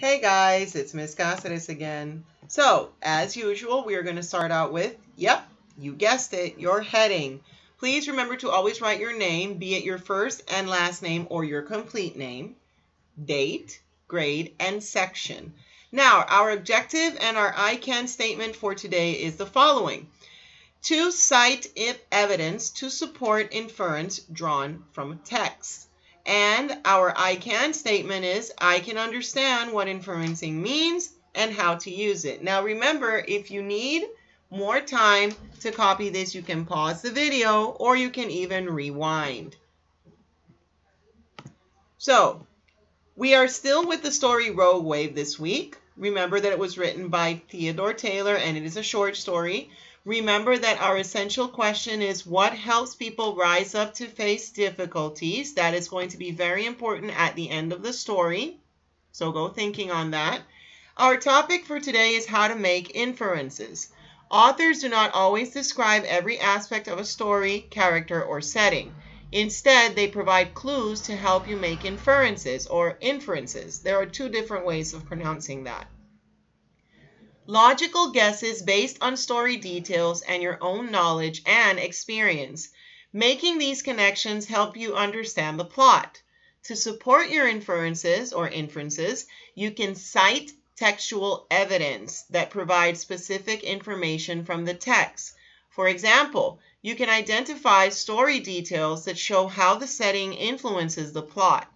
Hey guys, it's Miss Cáceres again. So, as usual, we are going to start out with, yep, you guessed it, your heading. Please remember to always write your name, be it your first and last name or your complete name, date, grade, and section. Now, our objective and our I can statement for today is the following. To cite evidence to support inference drawn from a text. And our I can statement is, I can understand what inferencing means and how to use it. Now remember, if you need more time to copy this, you can pause the video or you can even rewind. So, we are still with the story Rogue Wave this week. Remember that it was written by Theodore Taylor and it is a short story. Remember that our essential question is what helps people rise up to face difficulties. That is going to be very important at the end of the story. So go thinking on that. Our topic for today is how to make inferences. Authors do not always describe every aspect of a story, character, or setting. Instead, they provide clues to help you make inferences or inferences. There are two different ways of pronouncing that. Logical guesses based on story details and your own knowledge and experience. Making these connections help you understand the plot. To support your inferences, you can cite textual evidence that provides specific information from the text. For example, you can identify story details that show how the setting influences the plot.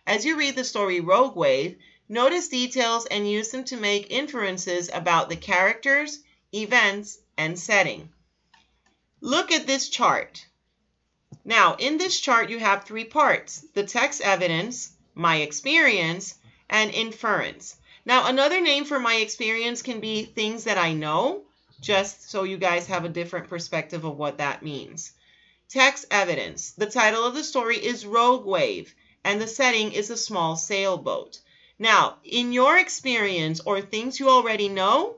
As you read the story Rogue Wave, notice details and use them to make inferences about the characters, events, and setting. Look at this chart. Now, in this chart, you have three parts: the text evidence, my experience, and inference. Now, another name for my experience can be things that I know, just so you guys have a different perspective of what that means. Text evidence. The title of the story is Rogue Wave, and the setting is a small sailboat. Now, in your experience or things you already know,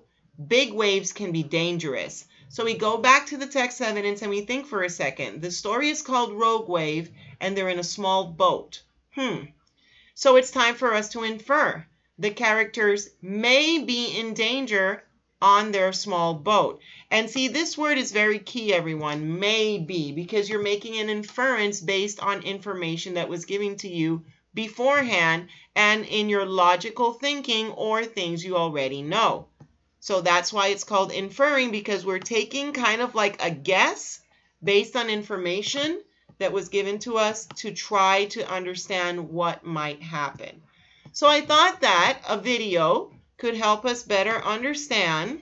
big waves can be dangerous. So we go back to the text evidence and we think for a second. The story is called Rogue Wave and they're in a small boat. So it's time for us to infer. The characters may be in danger on their small boat. And see, this word is very key, everyone, may be, because you're making an inference based on information that was given to you beforehand and in your logical thinking or things you already know. So that's why it's called inferring, because we're taking kind of like a guess based on information that was given to us to try to understand what might happen. So I thought that a video could help us better understand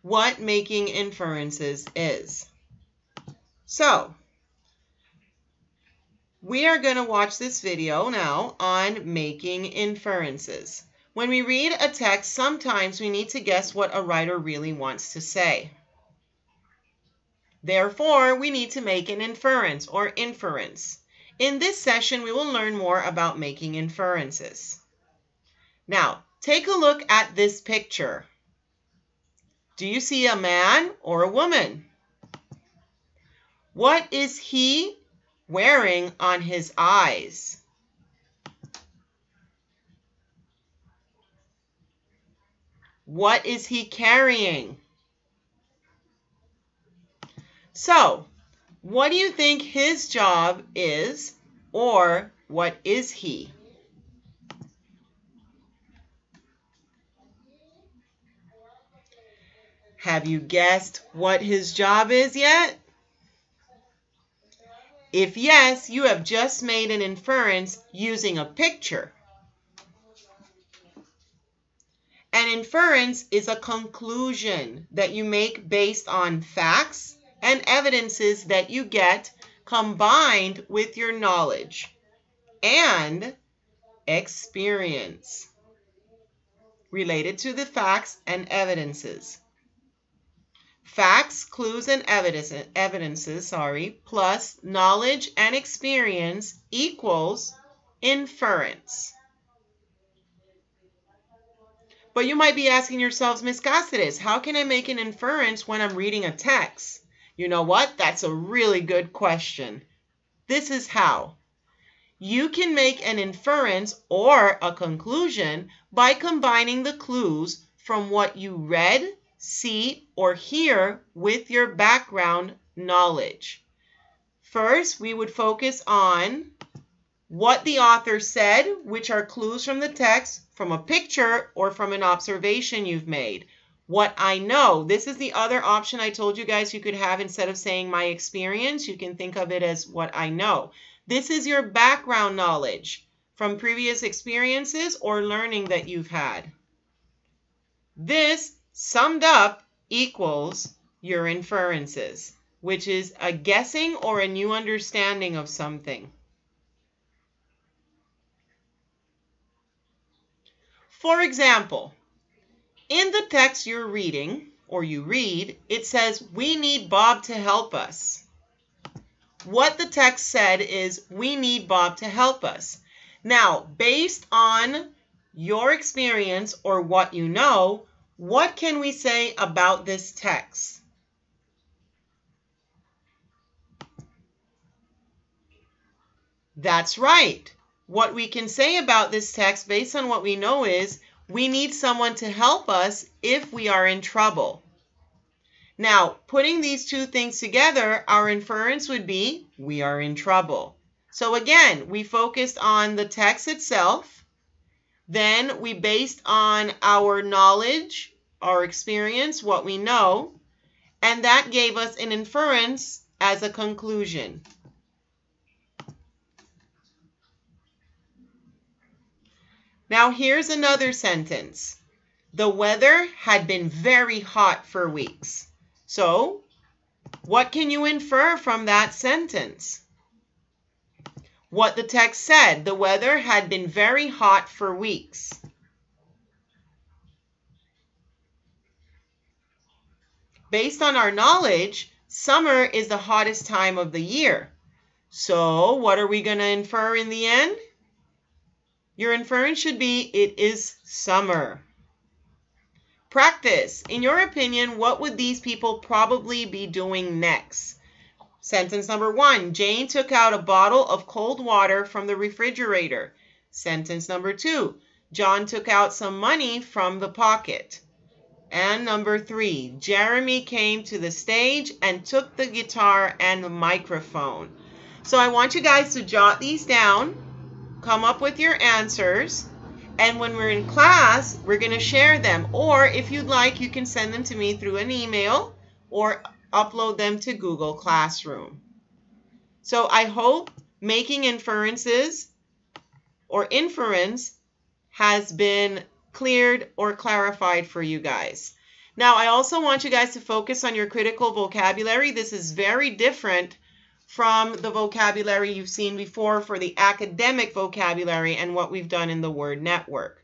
what making inferences is. So we are going to watch this video now on making inferences. When we read a text, sometimes we need to guess what a writer really wants to say. Therefore, we need to make an inference or inference. In this session, we will learn more about making inferences. Now, take a look at this picture. Do you see a man or a woman? What is he wearing on his eyes? What is he carrying? So, what do you think his job is, or what is he? Have you guessed what his job is yet? If yes, you have just made an inference using a picture. An inference is a conclusion that you make based on facts and evidences that you get combined with your knowledge and experience related to the facts and evidences. Facts, clues, and evidences, plus knowledge and experience equals inference. But you might be asking yourselves, Miss Cáceres, how can I make an inference when I'm reading a text? You know what? That's a really good question. This is how. You can make an inference or a conclusion by combining the clues from what you read, see, or hear with your background knowledge. First, we would focus on what the author said, which are clues from the text, from a picture, or from an observation you've made. What I know, this is the other option I told you guys you could have instead of saying my experience. You can think of it as what I know. This is your background knowledge from previous experiences or learning that you've had. This, summed up, equals your inferences, which is a guessing or a new understanding of something. For example, in the text you're reading, or you read, it says, we need Bob to help us. What the text said is, we need Bob to help us. Now, based on your experience or what you know, what can we say about this text? That's right. What we can say about this text based on what we know is, we need someone to help us if we are in trouble. Now, putting these two things together, our inference would be, we are in trouble. So again, we focused on the text itself. Then we based on our knowledge, our experience, what we know. And that gave us an inference as a conclusion. Now here's another sentence. The weather had been very hot for weeks. So, what can you infer from that sentence? What the text said, the weather had been very hot for weeks. Based on our knowledge, summer is the hottest time of the year. So, what are we going to infer in the end? Your inference should be, it is summer. Practice. In your opinion, what would these people probably be doing next? Sentence number 1, Jane took out a bottle of cold water from the refrigerator. Sentence number 2, John took out some money from the pocket. And number 3, Jeremy came to the stage and took the guitar and the microphone. So I want you guys to jot these down, come up with your answers, and when we're in class, we're going to share them. Or if you'd like, you can send them to me through an email or upload them to Google Classroom. So I hope making inferences or inference has been cleared or clarified for you guys. Now, I also want you guys to focus on your critical vocabulary. This is very different from the vocabulary you've seen before for the academic vocabulary and what we've done in the word network.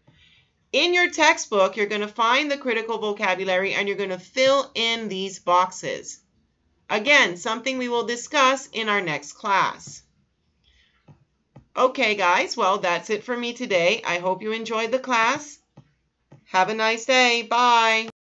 In your textbook, you're going to find the critical vocabulary and you're going to fill in these boxes. Again, something we will discuss in our next class. Okay, guys, well, that's it for me today. I hope you enjoyed the class. Have a nice day. Bye.